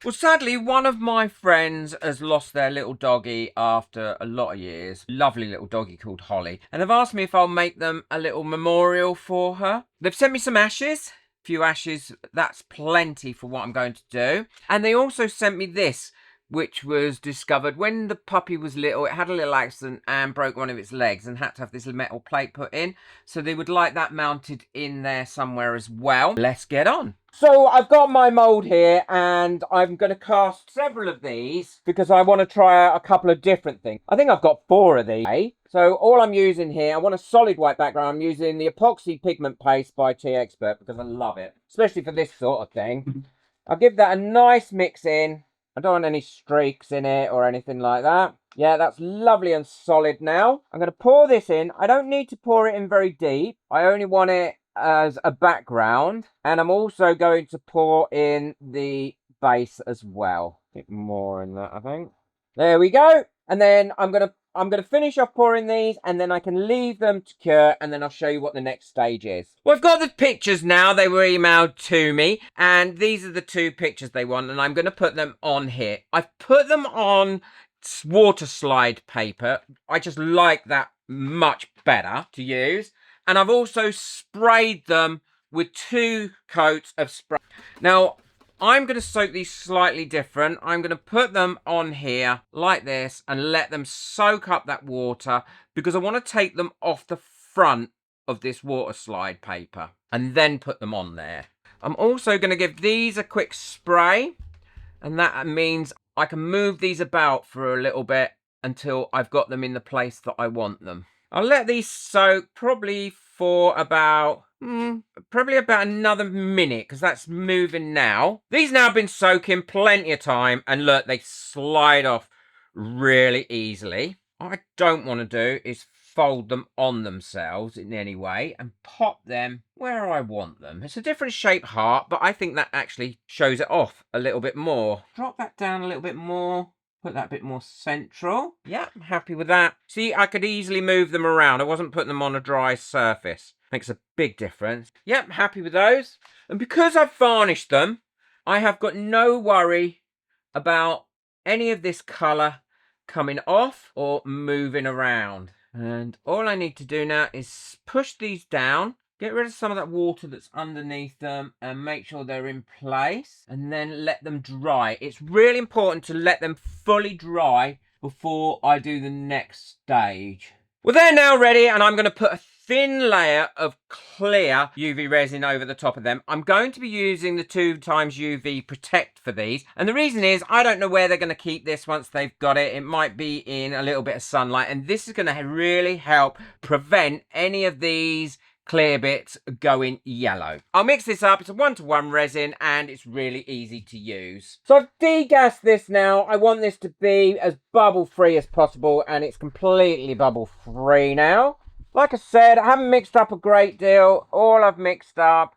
Well, sadly, one of my friends has lost their little doggy after a lot of years. Lovely little doggy called Holly. And they've asked me if I'll make them a little memorial for her. They've sent me some ashes. Few ashes, that's plenty for what I'm going to do. And they also sent me this, which was discovered when the puppy was little. It had a little accident and broke one of its legs and had to have this metal plate put in. So they would like that mounted in there somewhere as well. Let's get on. So I've got my mould here and I'm going to cast several of these because I want to try out a couple of different things. I think I've got 4 of these. So all I'm using here, I want a solid white background. I'm using the Epoxy pigment paste by T Expert because I love it, especially for this sort of thing. I'll give that a nice mix in. I don't want any streaks in it or anything like that. Yeah, that's lovely and solid now. I'm going to pour this in. I don't need to pour it in very deep. I only want it as a background. And I'm also going to pour in the base as well. A bit more in that, I think. There we go. And then I'm gonna finish off pouring these and then I can leave them to cure and then I'll show you what the next stage is. Well, I've got the pictures now. They were emailed to me and these are the 2 pictures they want and I'm going to put them on here. I've put them on water slide paper. I just like that much better to use. And I've also sprayed them with 2 coats of spray. Now, I'm going to soak these slightly different. I'm going to put them on here like this and let them soak up that water because I want to take them off the front of this water slide paper and then put them on there. I'm also going to give these a quick spray and that means I can move these about for a little bit until I've got them in the place that I want them. I'll let these soak probably for about another minute because that's moving now. These now have been soaking plenty of time and look, they slide off really easily. What I don't want to do is fold them on themselves in any way and pop them where I want them. It's a different shape heart, but I think that actually shows it off a little bit more. Drop that down a little bit more. Put that a bit more central. Yeah, I'm happy with that. See, I could easily move them around. I wasn't putting them on a dry surface. Makes a big difference. Yep, happy with those. And because I've varnished them, I have got no worry about any of this colour coming off or moving around. And all I need to do now is push these down, get rid of some of that water that's underneath them and make sure they're in place and then let them dry. It's really important to let them fully dry before I do the next stage. Well, they're now ready and I'm going to put a thin layer of clear UV resin over the top of them. I'm going to be using the 2x UV Protect for these. And the reason is I don't know where they're going to keep this once they've got it. It might be in a little bit of sunlight. And this is going to really help prevent any of these clear bits going yellow. I'll mix this up. It's a 1-to-1 resin and it's really easy to use. So I've degassed this now. I want this to be as bubble free as possible and it's completely bubble free now. Like I said, I haven't mixed up a great deal. All I've mixed up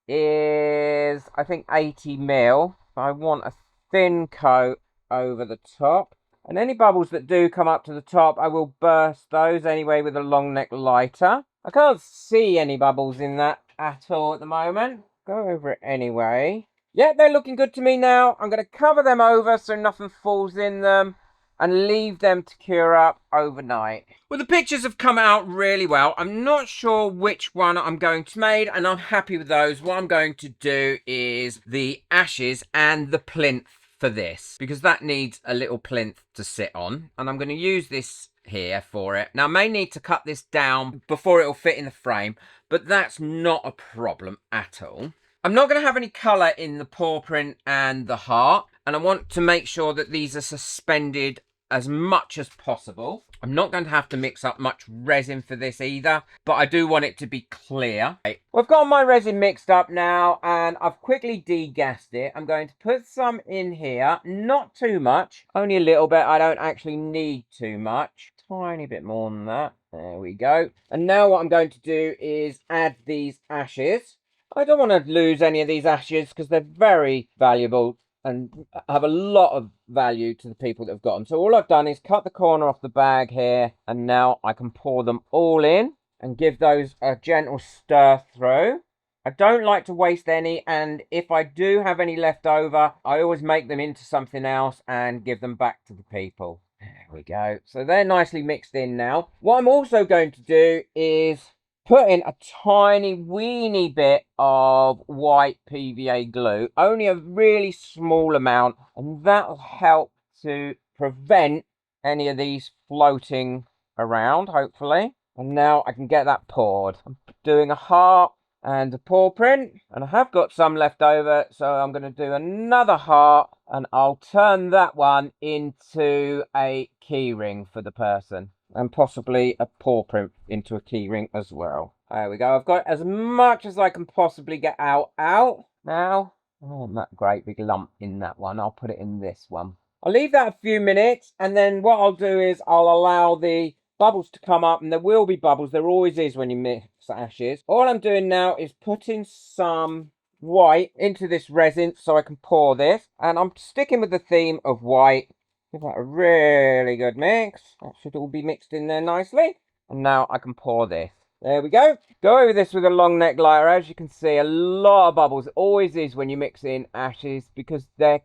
is, I think, 80 ml. I want a thin coat over the top. And any bubbles that do come up to the top, I will burst those anyway with a long neck lighter. I can't see any bubbles in that at all at the moment. Go over it anyway. Yeah, they're looking good to me now. I'm going to cover them over so nothing falls in them and leave them to cure up overnight. Well, the pictures have come out really well. I'm not sure which one I'm going to make, and I'm happy with those. What I'm going to do is the ashes and the plinth for this, because that needs a little plinth to sit on, and I'm going to use this here for it. Now, I may need to cut this down before it will fit in the frame, but that's not a problem at all. I'm not going to have any colour in the paw print and the heart, and I want to make sure that these are suspended as much as possible. I'm not going to have to mix up much resin for this either, but I do want it to be clear. Well, I've got my resin mixed up now and I've quickly degassed it. I'm going to put some in here, not too much, only a little bit. I don't actually need too much. Tiny bit more than that. There we go. And now what I'm going to do is add these ashes. I don't want to lose any of these ashes because they're very valuable and have a lot of value to the people that have got them. So all I've done is cut the corner off the bag here, and now I can pour them all in and give those a gentle stir through. I don't like to waste any, and if I do have any left over, I always make them into something else and give them back to the people. There we go. So they're nicely mixed in now. What I'm also going to do is put in a tiny weeny bit of white PVA glue, only a really small amount, and that'll help to prevent any of these floating around, hopefully. And now I can get that poured. I'm doing a heart and a paw print, and I have got some left over, so I'm going to do another heart, and I'll turn that one into a key ring for the person, and possibly a paw print into a key ring as well. There we go. I've got as much as I can possibly get out now. Oh, that great big lump in that one. I'll put it in this one. I'll leave that a few minutes, and then what I'll do is I'll allow the bubbles to come up, and there will be bubbles. There always is when you mix ashes. All I'm doing now is putting some white into this resin so I can pour this, and I'm sticking with the theme of white. Give that a really good mix. That should all be mixed in there nicely, and now I can pour this. There we go. Go over this with a long neck lighter. As you can see, a lot of bubbles. It always is when you mix in ashes, because they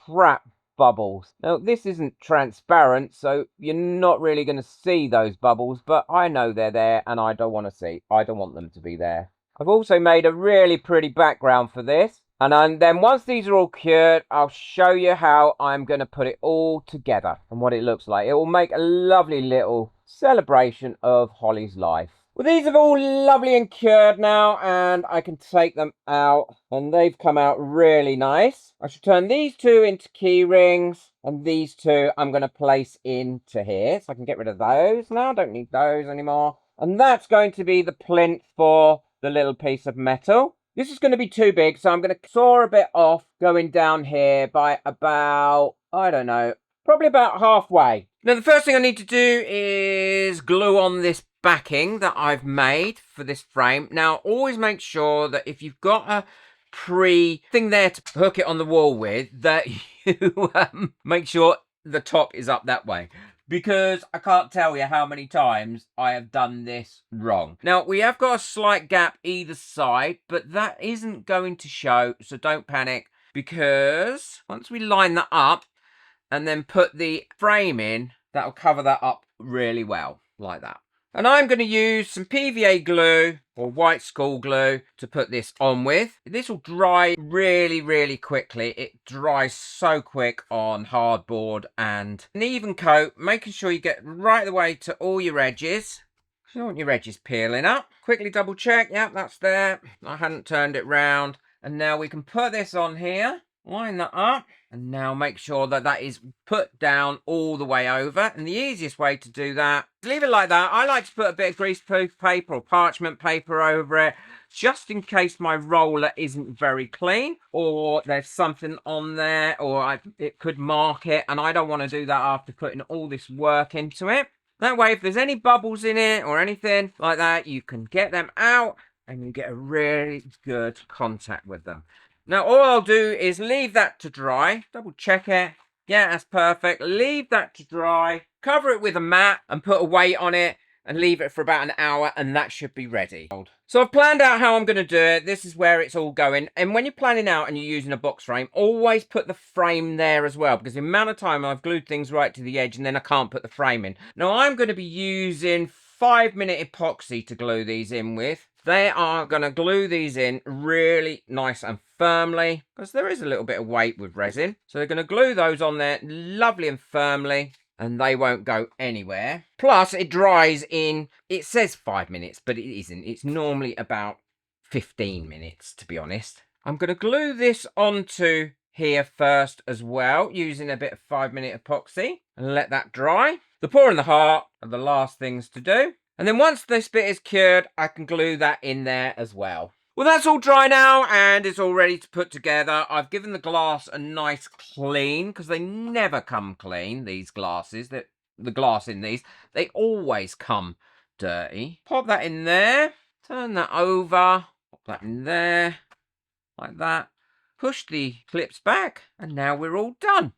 trap bubbles. Now, this isn't transparent, so you're not really going to see those bubbles, but I know they're there, and I don't want them to be there. I've also made a really pretty background for this, and then once these are all cured, I'll show you how I'm going to put it all together and what it looks like. It will make a lovely little celebration of Holly's life. Well, these are all lovely and cured now, and I can take them out, and they've come out really nice. I should turn these two into key rings, and these two I'm going to place into here, so I can get rid of those now. Don't need those anymore. And that's going to be the plinth for the little piece of metal. This is going to be too big, so I'm going to saw a bit off going down here by about, I don't know, probably about halfway. Now, the first thing I need to do is glue on this backing that I've made for this frame. Now, always make sure that if you've got a thing there to hook it on the wall with, that you make sure the top is up that way, because I can't tell you how many times I have done this wrong. Now, we have got a slight gap either side, but that isn't going to show, so don't panic, because once we line that up and then put the frame in, that'll cover that up really well, like that. And I'm going to use some PVA glue or white school glue to put this on with. This will dry really, really quickly. It dries so quick on hardboard, and an even coat, making sure you get right the way to all your edges. You don't want your edges peeling up. Quickly double check. Yep, that's there. I hadn't turned it round. And now we can put this on here. Line that up, and now make sure that that is put down all the way over. And the easiest way to do that is leave it like that. I like to put a bit of greaseproof paper or parchment paper over it, just in case my roller isn't very clean, or there's something on there, or it could mark it, and I don't want to do that after putting all this work into it. That way, if there's any bubbles in it or anything like that, you can get them out and you get a really good contact with them. Now, all I'll do is leave that to dry. Double check it. Yeah, that's perfect. Leave that to dry. Cover it with a mat and put a weight on it and leave it for about an hour, and that should be ready. So I've planned out how I'm going to do it. This is where it's all going. And when you're planning out and you're using a box frame, always put the frame there as well, because the amount of time I've glued things right to the edge and then I can't put the frame in. Now, I'm going to be using 5-minute epoxy to glue these in with. They are going to glue these in really nice and firmly, because there is a little bit of weight with resin. So they're going to glue those on there lovely and firmly, and they won't go anywhere. Plus, it dries in, it says 5 minutes, but it isn't. It's normally about 15 minutes, to be honest. I'm going to glue this onto here first as well, using a bit of 5-minute epoxy, and let that dry. The pour and the heart are the last things to do. And then once this bit is cured, I can glue that in there as well. Well, that's all dry now, and it's all ready to put together. I've given the glass a nice clean, because they never come clean, these glasses. The glass in these, they always come dirty. Pop that in there. Turn that over. Pop that in there. Like that. Push the clips back, and now we're all done.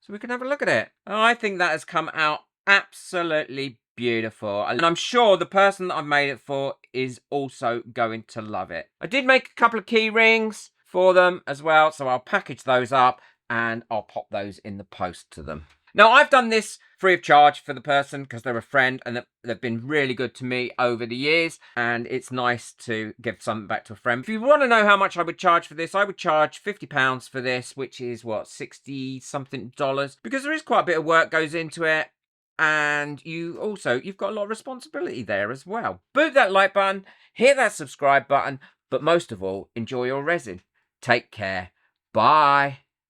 So we can have a look at it. Oh, I think that has come out absolutely beautiful. And I'm sure the person that I've made it for is also going to love it. I did make a couple of key rings for them as well, so I'll package those up and I'll pop those in the post to them. Now, I've done this free of charge for the person because they're a friend and they've been really good to me over the years, and it's nice to give something back to a friend. If you want to know how much I would charge for this, I would charge £50 for this, which is what, 60 something dollars, because there is quite a bit of work goes into it, and you've got a lot of responsibility there as well. Boot that like button, hit that subscribe button, but most of all, enjoy your resin. Take care. Bye.